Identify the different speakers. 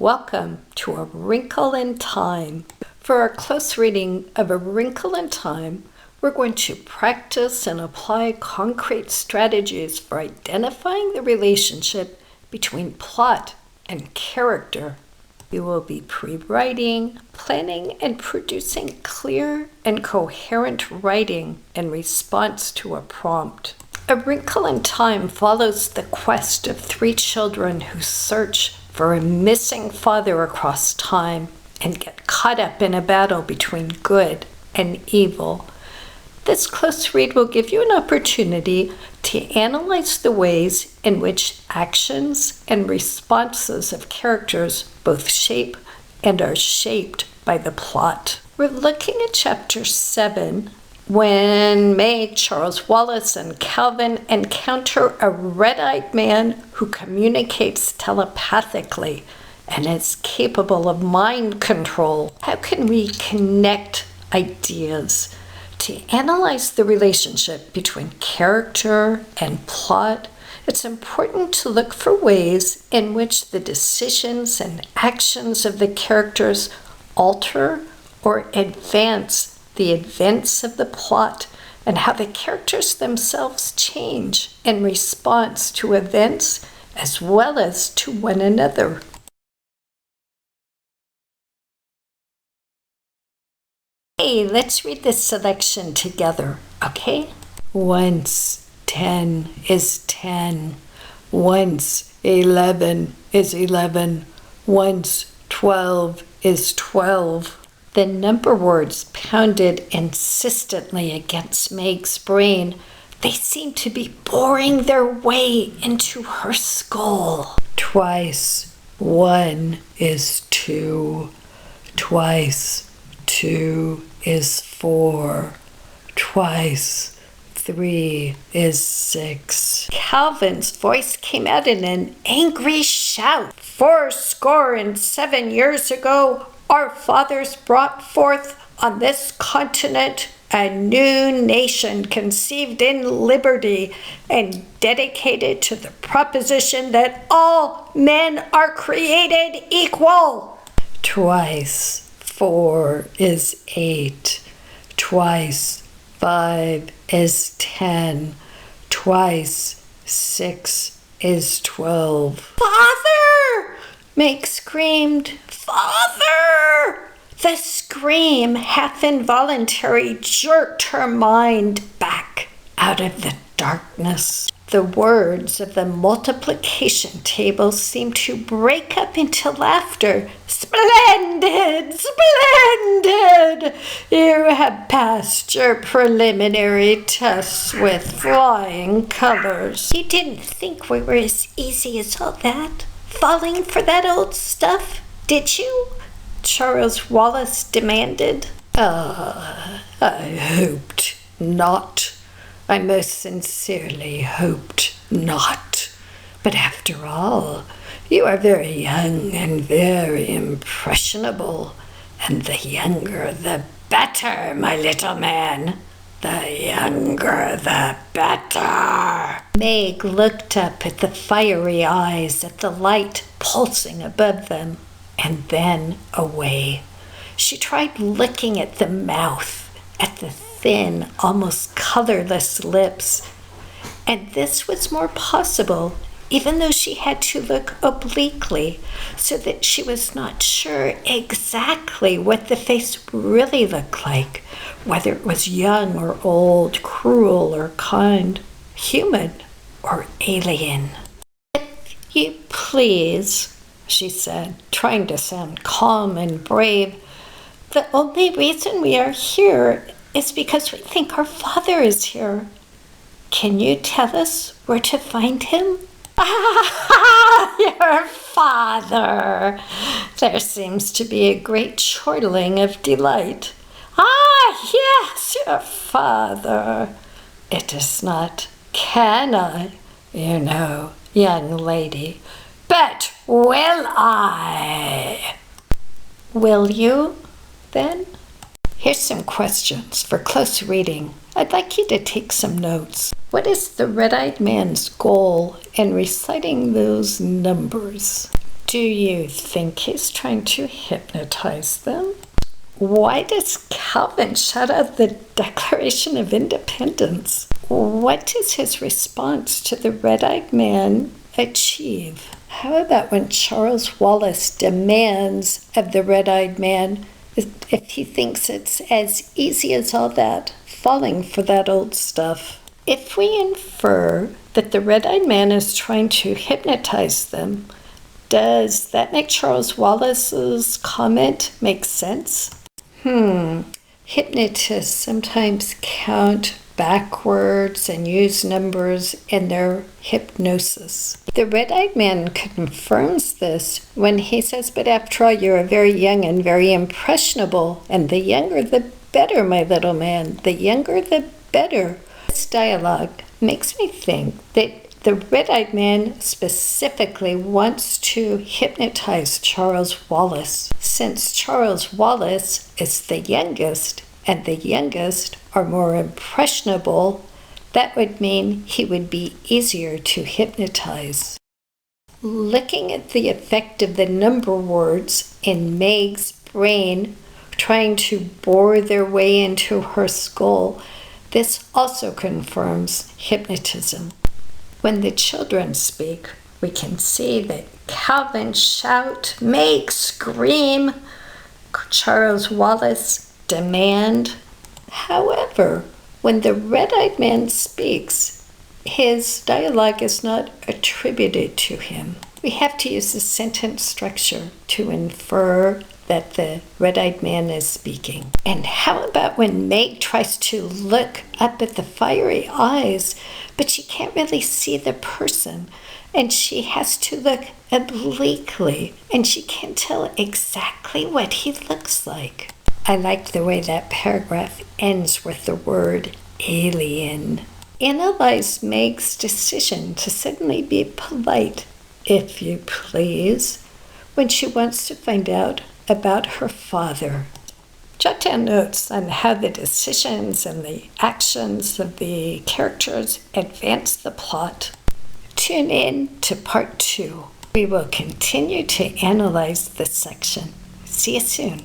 Speaker 1: Welcome to A Wrinkle in Time. For our close reading of A Wrinkle in Time, we're going to practice and apply concrete strategies for identifying the relationship between plot and character. You will be pre-writing, planning, and producing clear and coherent writing in response to a prompt. A Wrinkle in Time follows the quest of three children who search for a missing father across time and get caught up in a battle between good and evil. This close read will give you an opportunity to analyze the ways in which actions and responses of characters both shape and are shaped by the plot. We're looking at Chapter 7, when May, Charles Wallace, and Calvin encounter a red-eyed man who communicates telepathically and is capable of mind control. How can we connect ideas to analyze the relationship between character and plot? It's important to look for ways in which the decisions and actions of the characters alter or advance the events of the plot, and how the characters themselves change in response to events as well as to one another. Hey, let's read this selection together, okay? Once 10 is 10. Once 11 is 11. Once 12 is 12. The number words pounded insistently against Meg's brain. They seemed to be boring their way into her skull. Twice 1 is 2. Twice 2 is 4. Twice 3 is 6. Calvin's voice came out in an angry shout. 77 years ago, our fathers brought forth on this continent a new nation conceived in liberty and dedicated to the proposition that all men are created equal. Twice 4 is 8. Twice 5 is 10. Twice 6 is 12. Father! Meg screamed. Father! The scream, half involuntary, jerked her mind back out of the darkness. The words of the multiplication table seemed to break up into laughter. Splendid! Splendid! You have passed your preliminary tests with flying colors. You didn't think we were as easy as all that? Falling for that old stuff, did you? Charles Wallace demanded. I hoped not. I most sincerely hoped not. But after all, you are very young and very impressionable, and the younger the better, my little man. The younger the better. Meg looked up at the fiery eyes, at the light pulsing above them, and then away. She tried looking at the mouth, at the thin, almost colorless lips, and this was more possible, even though she had to look obliquely, so that she was not sure exactly what the face really looked like, whether it was young or old, cruel or kind, human or alien. If you please, she said, trying to sound calm and brave, the only reason we are here is because we think our father is here. Can you tell us where to find him? Ah, your father! There seems to be a great chortling of delight. Ah, yes, your father. It is not can I, you know, young lady, but will I? Will you, then? Here's some questions for close reading. I'd like you to take some notes. What is the red-eyed man's goal in reciting those numbers? Do you think he's trying to hypnotize them? Why does Calvin shout out the Declaration of Independence? What does his response to the red-eyed man achieve? How about when Charles Wallace demands of the red-eyed man if he thinks it's as easy as all that, falling for that old stuff? If we infer that the red-eyed man is trying to hypnotize them, does that make Charles Wallace's comment make sense? Hypnotists sometimes count backwards and use numbers in their hypnosis. The red-eyed man confirms this when he says, but after all, you're very young and very impressionable, and the younger the better, my little man, the younger the better. This dialogue makes me think that the red-eyed man specifically wants to hypnotize Charles Wallace. Since Charles Wallace is the youngest, and the youngest are more impressionable, that would mean he would be easier to hypnotize. Looking at the effect of the number words in Meg's brain, trying to bore their way into her skull, this also confirms hypnotism. When the children speak, we can see that Calvin shout, make, scream, Charles Wallace demand. However, when the red-eyed man speaks, his dialogue is not attributed to him. We have to use the sentence structure to infer that the red-eyed man is speaking. And how about when Meg tries to look up at the fiery eyes, but she can't really see the person, and she has to look obliquely, and she can't tell exactly what he looks like. I like the way that paragraph ends with the word alien. Analyze Meg's decision to suddenly be polite, if you please, when she wants to find out about her father. Jot down notes on how the decisions and the actions of the characters advance the plot. Tune in to part 2. We will continue to analyze this section. See you soon.